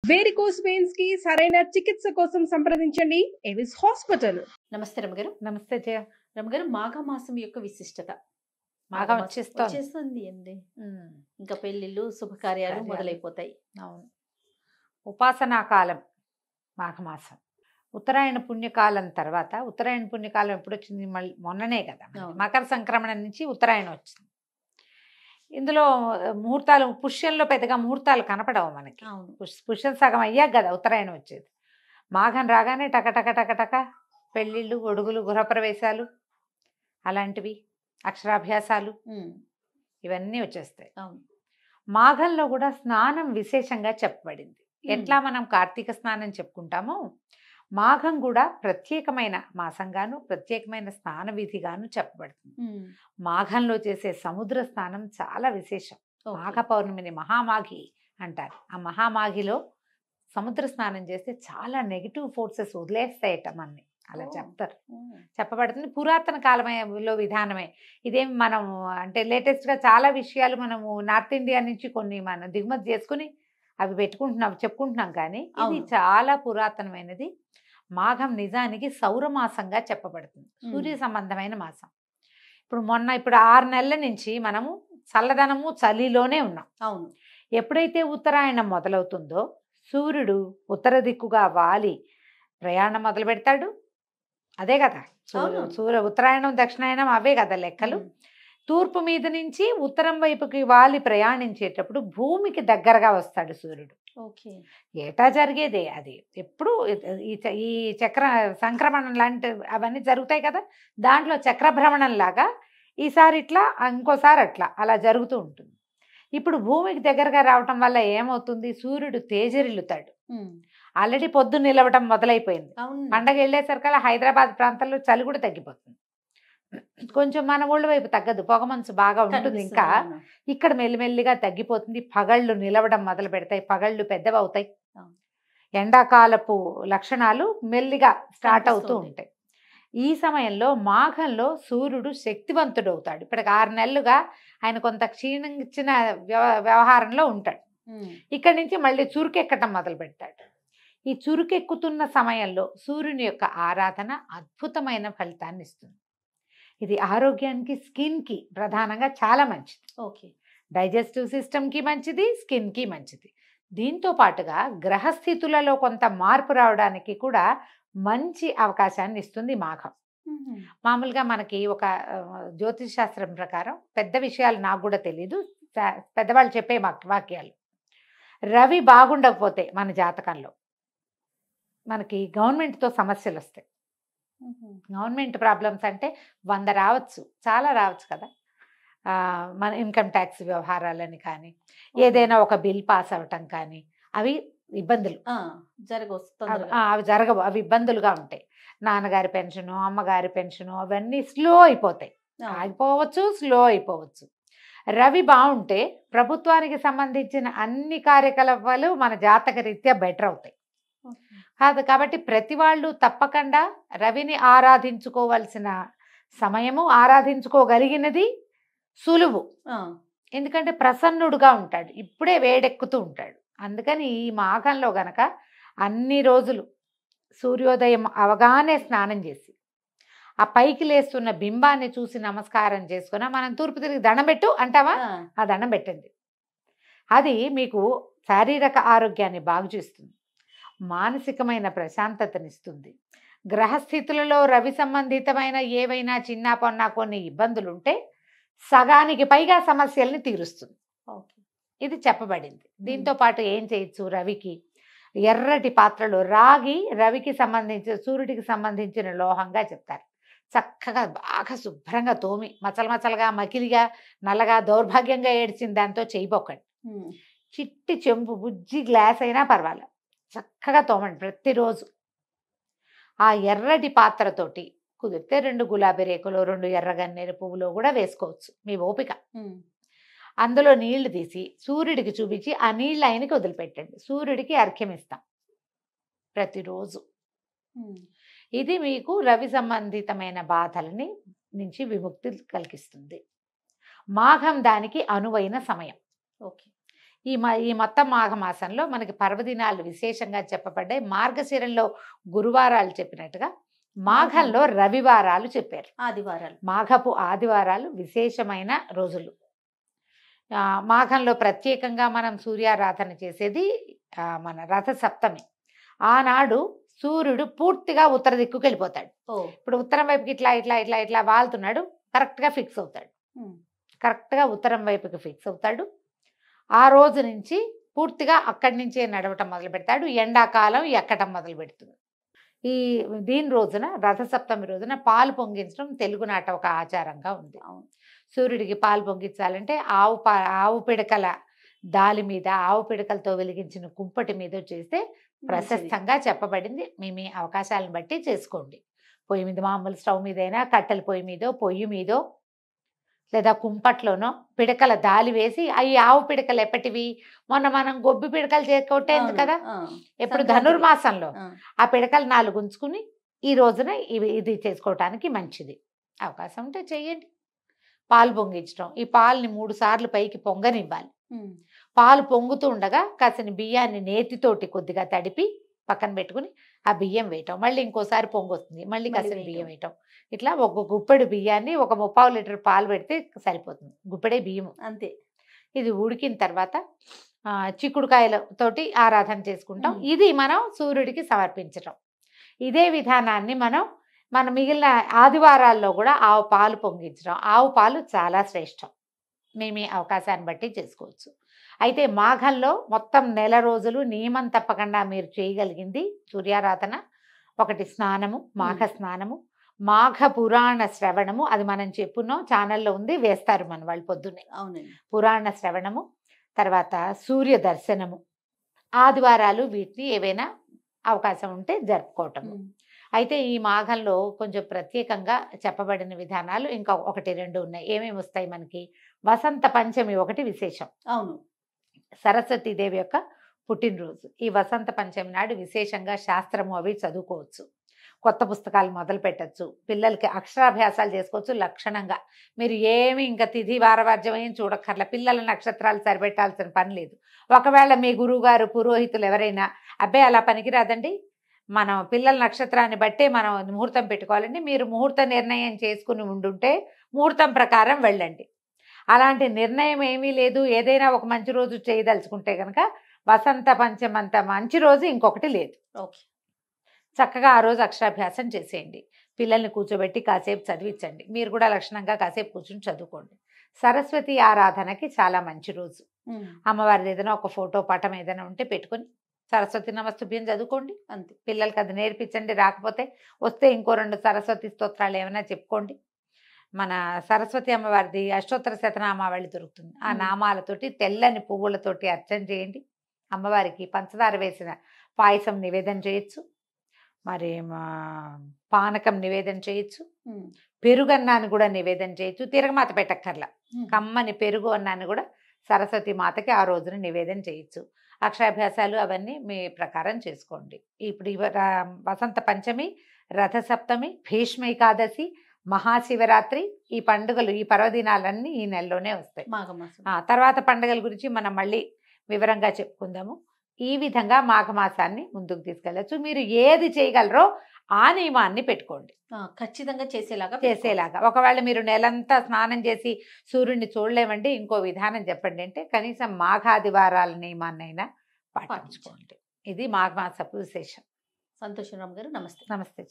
Varicose veins కి సరైన చికిత్స కోసం సంప్రదించండి ఎవిస్ హాస్పిటల్. నమస్తే రమగారు. నమస్తే జయ. రమగారు, మాఘమాసం యొక్క విశిష్టత. మాఘం వచ్చేస్తుంది అండి. ఇంకా పెళ్లిళ్ళు శుభకార్యాలు మొదలైపోతాయి. అవును, ఉపాసనా కాలం మాఘమాసం. ఉత్తరాయణ పుణ్యకాలం తర్వాత, ఉత్తరాయణ పుణ్యకాలం ఎప్పుడు వచ్చింది? మళ్ళీ మొన్ననే కదా, మకర సంక్రమణ నుంచి ఉత్తరాయణం వచ్చింది. ఇందులో ముహూర్తాలు, పుష్యంలో పెద్దగా ముహూర్తాలు కనపడవు మనకి. పుష్యం సగం అయ్యాక కదా ఉత్తరాయణం వచ్చేది. మాఘం రాగానే టకటక టకటక పెళ్ళిళ్ళు, గొడుగులు, గృహప్రవేశాలు, అలాంటివి, అక్షరాభ్యాసాలు, ఇవన్నీ వచ్చేస్తాయి. మాఘంలో కూడా స్నానం విశేషంగా చెప్పబడింది. ఎట్లా మనం కార్తీక స్నానం చెప్పుకుంటామో, మాఘం కూడా ప్రత్యేకమైన మాసంగాను, ప్రత్యేకమైన స్నాన విధిగాను చెప్పబడుతుంది. మాఘంలో చేసే సముద్ర స్నానం చాలా విశేషం. మాఘ పౌర్ణమిని మహామాఘి అంటారు. ఆ మహామాఘిలో సముద్ర స్నానం చేస్తే చాలా నెగిటివ్ ఫోర్సెస్ వదిలేస్తాయట మనని, అలా చెప్తారు, చెప్పబడుతుంది. పురాతన కాలంలో విధానమే ఇదేం. మనం అంటే లేటెస్ట్గా చాలా విషయాలు మనము నార్త్ ఇండియా నుంచి కొన్ని మనం దిగుమతి చేసుకుని అవి పెట్టుకుంటున్నాం, చెప్పుకుంటున్నాం. కానీ ఇది చాలా పురాతనమైనది. మాఘం నిజానికి సౌరమాసంగా చెప్పబడుతుంది, సూర్య సంబంధమైన మాసం. ఇప్పుడు 6 నెలల నుంచి మనము చల్లదనము, చలిలోనే ఉన్నాం. అవును. ఎప్పుడైతే ఉత్తరాయణం మొదలవుతుందో సూర్యుడు ఉత్తర దిక్కుగా వాలి ప్రయాణం మొదలు పెడతాడు. అదే కదా ఉత్తరాయణం, దక్షిణాయనం అవే కదా లెక్కలు. తూర్పు మీద నుంచి ఉత్తరం వైపుకి వాలి ప్రయాణించేటప్పుడు భూమికి దగ్గరగా వస్తాడు సూర్యుడు. ఏటా జరిగేదే అది. ఎప్పుడు ఈ చక్ర సంక్రమణం లాంటి అవన్నీ జరుగుతాయి కదా, దాంట్లో చక్రభ్రమణం లాగా ఈసారి ఇట్లా, ఇంకోసారి అట్లా, అలా జరుగుతూ ఉంటుంది. ఇప్పుడు భూమికి దగ్గరగా రావటం వల్ల ఏమవుతుంది? సూర్యుడు తేజరిల్లుతాడు. ఆల్రెడీ పొద్దున్న నిలవటం మొదలైపోయింది. పండగ వెళ్ళేసరికల్లా హైదరాబాద్ ప్రాంతాల్లో చలి కూడా తగ్గిపోతుంది. కొంచెం మన ఊళ్ళ వైపు తగ్గదు, పొగమంచు బాగా ఉంటుంది. ఇంకా ఇక్కడ మెల్లిమెల్లిగా తగ్గిపోతుంది. పగళ్ళు నిలవడం మొదలు పెడతాయి, పగళ్ళు పెద్దవవుతాయి. ఎండాకాలపు లక్షణాలు మెల్లిగా స్టార్ట్ అవుతూ ఉంటాయి. ఈ సమయంలో మాఘంలో సూర్యుడు శక్తివంతుడు అవుతాడు. ఇప్పటికి 6 నెలలుగా ఆయన కొంత క్షీణించిన వ్యవహారంలో ఉంటాడు. ఇక్కడి నుంచి మళ్ళీ చురుకెక్కటం మొదలు పెడతాడు. ఈ చురుకెక్కుతున్న సమయంలో సూర్యుని యొక్క ఆరాధన అద్భుతమైన ఫలితాన్ని ఇస్తుంది. ఇది ఆరోగ్యానికి, స్కిన్కి ప్రధానంగా చాలా మంచిది. డైజెస్టివ్ సిస్టమ్కి మంచిది, స్కిన్కి మంచిది. దీంతో పాటుగా గ్రహస్థితులలో కొంత మార్పు రావడానికి కూడా మంచి అవకాశాన్ని ఇస్తుంది మాఘం. మామూలుగా మనకి ఒక జ్యోతిష్ శాస్త్రం ప్రకారం, పెద్ద విషయాలు నాకు కూడా తెలీదు, పెద్దవాళ్ళు చెప్పే వాక్యాలు, రవి బాగుండకపోతే మన జాతకంలో మనకి గవర్నమెంట్తో సమస్యలు వస్తాయి. గవర్నమెంట్ ప్రాబ్లమ్స్ అంటే 100 రావచ్చు, చాలా రావచ్చు కదా. మన ఇన్కమ్ ట్యాక్స్ వ్యవహారాలని కానీ, ఏదైనా ఒక బిల్ పాస్ అవ్వటం కానీ, అవి ఇబ్బందులు అవి జరగవు, అవి ఇబ్బందులుగా ఉంటాయి. నాన్నగారి పెన్షను, అమ్మగారి పెన్షను, అవన్నీ స్లో అయిపోతాయి, ఆగిపోవచ్చు, స్లో అయిపోవచ్చు. రవి బాగుంటే ప్రభుత్వానికి సంబంధించిన అన్ని కార్యకలాపాలు మన జాతక రీత్యా బెటర్ అవుతాయి. కాదు కాబట్టి ప్రతి వాళ్ళు తప్పకుండా రవిని ఆరాధించుకోవాల్సిన సమయము, ఆరాధించుకోగలిగినది సులువు. ఎందుకంటే ప్రసన్నుడుగా ఉంటాడు, ఇప్పుడే వేడెక్కుతూ ఉంటాడు. అందుకని ఈ మాఘంలో గనక అన్ని రోజులు సూర్యోదయం అవగానే స్నానం చేసి ఆ పైకి లేస్తున్న బింబాన్ని చూసి నమస్కారం చేసుకున్నా, మనం తూర్పు తిరిగి దండం పెట్టు అంటావా, ఆ దండం పెట్టండి. అది మీకు శారీరక ఆరోగ్యాన్ని బాగు చేస్తుంది, మానసికమైన ప్రశాంతతనిస్తుంది. గ్రహస్థితులలో రవి సంబంధితమైన ఏవైనా చిన్న పొన్న కొన్ని ఇబ్బందులు ఉంటే సగానికి పైగా సమస్యల్ని తీరుస్తుంది. ఇది చెప్పబడింది. దీంతో పాటు ఏం చేయొచ్చు? రవికి ఎర్రటి పాత్రలో రాగి, రవికి సంబంధించిన, సూర్యుడికి సంబంధించిన లోహంగా చెప్తారు. చక్కగా బాగా శుభ్రంగా తోమి, మచలమచలుగా, మకిలిగా, నల్లగా, దౌర్భాగ్యంగా ఏడ్చిన దాంతో చేయబోకండి. చిట్టి చెంబు, బుజ్జి గ్లాస్ అయినా పర్వాలేదు, చక్కగా తోమండి ప్రతిరోజు. ఆ ఎర్రటి పాత్రతోటి కుదిరితే 2 గులాబీ రేకులు, 2 ఎర్రగన్నేరు పువ్వులో కూడా వేసుకోవచ్చు, మీ ఓపిక. అందులో నీళ్లు తీసి సూర్యుడికి చూపించి ఆ నీళ్ళు ఆయనకి వదిలిపెట్టండి. సూర్యుడికి అర్ఘ్యం ఇస్తాం ప్రతిరోజు. ఇది మీకు రవి సంబంధితమైన బాధలని నుంచి విముక్తి కలిగిస్తుంది. మాఘం దానికి అనువైన సమయం. ఈ మొత్తం మాఘమాసంలో మనకి పర్వదినాలు విశేషంగా చెప్పబడ్డాయి. మార్గశిరంలో గురువారాలు చెప్పినట్టుగా మాఘంలో రవివారాలు చెప్పారు. ఆదివారాలు. మాఘపు ఆదివారాలు విశేషమైన రోజులు. మాఘంలో ప్రత్యేకంగా మనం సూర్యారాధన చేసేది మన రథ సప్తమి. ఆనాడు సూర్యుడు పూర్తిగా ఉత్తర దిక్కుకి వెళ్ళిపోతాడు. ఇప్పుడు ఉత్తరం వైపుకి ఇట్లా ఇట్లా ఇట్లా ఇట్లా వాళ్తున్నాడు, కరెక్ట్గా ఫిక్స్ అవుతాడు. కరెక్ట్గా ఉత్తరం వైపుకి ఫిక్స్ అవుతాడు. ఆ రోజు నుంచి పూర్తిగా అక్కడి నుంచే నడవటం మొదలు పెడతాడు. ఎండాకాలం ఎక్కటం మొదలు పెడుతుంది. దీని రోజున రథసప్తమి రోజున పాలు పొంగించడం తెలుగునాట ఒక ఆచారంగా ఉంది. సూర్యుడికి పాలు పొంగించాలంటే ఆవు పిడకల దాలి మీద, ఆవు పిడకలతో వెలిగించిన కుంపటి మీద చేస్తే ప్రశస్తంగా చెప్పబడింది. మీ అవకాశాలను బట్టి చేసుకోండి. పొయ్యి మీద, మామూలు స్టవ్ మీదైనా, కట్టెల పొయ్యి మీదో, పొయ్యి మీదో, లేదా కుంపట్లోనో పిడకల దాలి వేసి, అవి ఆవు పిడకలు ఎప్పటివి, మొన్న మనం గొబ్బి పిడకలు కొట్టేందు కదా, ఎప్పుడు ధనుర్మాసంలో ఆ పిడకలు 4 ఉంచుకుని ఈ రోజున ఇది చేసుకోవటానికి మంచిది. అవకాశం ఉంటే చెయ్యండి. పాలు పొంగించడం, ఈ పాలని 3 సార్లు పైకి పొంగనివ్వాలి. పాలు పొంగుతూ ఉండగా కాసిన బియ్యాన్ని నేతితోటి కొద్దిగా తడిపి పక్కన పెట్టుకుని ఆ బియ్యం వేయటం, మళ్ళీ ఇంకోసారి పొంగొస్తుంది, మళ్ళీ కాసిన బియ్యం వేయటం. ఇట్లా ఒక గుప్పెడు బియ్యాన్ని ఒక 3/4 లీటర్ పాలు పెడితే సరిపోతుంది. గుప్పెడే బియ్యం అంతే. ఇది ఉడికిన తర్వాత చిక్కుడుకాయలతోటి ఆరాధన చేసుకుంటాం. ఇది మనం సూర్యుడికి సమర్పించటం. ఇదే విధానాన్ని మన మిగిలిన ఆదివారాల్లో కూడా ఆవు పాలు పొంగించడం. ఆవు పాలు చాలా శ్రేష్టం. మీ అవకాశాన్ని బట్టి చేసుకోవచ్చు. అయితే మాఘంలో మొత్తం నెల రోజులు నియమం తప్పకుండా మీరు చేయగలిగింది సూర్యారాధన. ఒకటి స్నానము, మాఘ స్నానము, మాఘ పురాణ శ్రవణము. అది మనం చెప్పున్నాం, ఛానల్లో ఉంది, వేస్తారు మన వాళ్ళు పొద్దున్నే. అవునండి. పురాణ శ్రవణము, తర్వాత సూర్య దర్శనము. ఆదివారాలు వీటిని ఏవైనా అవకాశం ఉంటే జరుపుకోవటము. అయితే ఈ మాఘంలో కొంచెం ప్రత్యేకంగా చెప్పబడిన విధానాలు ఇంకా 1-2 ఉన్నాయి. ఏమేమి వస్తాయి మనకి? వసంత పంచమి ఒకటి విశేషం. అవును, సరస్వతీదేవి యొక్క పుట్టినరోజు. ఈ వసంత పంచమి నాడు విశేషంగా శాస్త్రము అవి చదువుకోవచ్చు. కొత్త పుస్తకాలు మొదలు పెట్టచ్చు. పిల్లలకి అక్షరాభ్యాసాలు చేసుకోవచ్చు లక్షణంగా. మీరు ఏమి ఇంకా తిథి వారవార్జం ఏం చూడక్కర్ల. పిల్లల నక్షత్రాలు సరిపెట్టాల్సిన పని లేదు. ఒకవేళ మీ గురువుగారు పురోహితులు ఎవరైనా అబ్బాయి అలా పనికిరాదండి, మనం పిల్లల నక్షత్రాన్ని బట్టే మనం ముహూర్తం పెట్టుకోవాలండి, మీరు ముహూర్త నిర్ణయం చేసుకుని ఉండుంటే ముహూర్తం ప్రకారం వెళ్ళండి. అలాంటి నిర్ణయం ఏమీ లేదు. ఏదైనా ఒక మంచి రోజు చేయదలుచుకుంటే కనుక వసంత పంచమంత మంచి రోజు ఇంకొకటి లేదు. ఓకే, చక్కగా ఆ రోజు అక్షరాభ్యాసం చేసేయండి. పిల్లల్ని కూర్చోబెట్టి కాసేపు చదివించండి. మీరు కూడా లక్షణంగా కాసేపు కూర్చొని చదువుకోండి. సరస్వతి ఆరాధనకి చాలా మంచి రోజు. అమ్మవారిది ఏదైనా ఒక ఫోటో పటం ఏదైనా ఉంటే పెట్టుకొని సరస్వతి నమస్తుభ్యం చదువుకోండి. అంతే. పిల్లలకి అది నేర్పించండి. రాకపోతే వస్తే ఇంకో 2 సరస్వతి స్తోత్రాలు ఏమైనా చెప్పుకోండి. మన సరస్వతి అమ్మవారిది అష్టోత్తర శతనామావళి దొరుకుతుంది. ఆ నామాలతోటి తెల్లని పువ్వులతోటి అర్చన చేయండి. అమ్మవారికి పంచదార వేసిన పాయసం నివేదన చేయొచ్చు, మరి పానకం నివేదన చేయొచ్చు, పెరుగన్నాన్ని కూడా నివేదన చేయొచ్చు. తిరగమాత పెట్టక్కర్లా, కమ్మని పెరుగు అన్నాన్ని కూడా సరస్వతి మాతకి ఆ రోజున నివేదన చేయొచ్చు. అక్షరాభ్యాసాలు అవన్నీ మీ ప్రకారం చేసుకోండి. ఇప్పుడు వసంత పంచమి, రథసప్తమి, భీష్మ ఏకాదశి, మహాశివరాత్రి, ఈ పండుగలు, ఈ పర్వదినాలన్నీ ఈ నెలలోనే వస్తాయి. తర్వాత పండుగల గురించి మనం మళ్ళీ వివరంగా చెప్పుకుందాము. ఈ విధంగా మాఘమాసాన్ని ముందుకు తీసుకెళ్ళచ్చు. మీరు ఏది చేయగలరో ఆ నియమాన్ని పెట్టుకోండి, ఖచ్చితంగా చేసేలాగా. ఒకవేళ మీరు నెలంతా స్నానం చేసి సూర్యుడిని చూడలేమండి, ఇంకో విధానం చెప్పండి అంటే కనీసం మాఘాదివారాల నియమాన్నైనా పాటించుకోండి. ఇది మాఘమాసపు విశేషం. సంతోషం రామ్ గారు. నమస్తే. నమస్తే.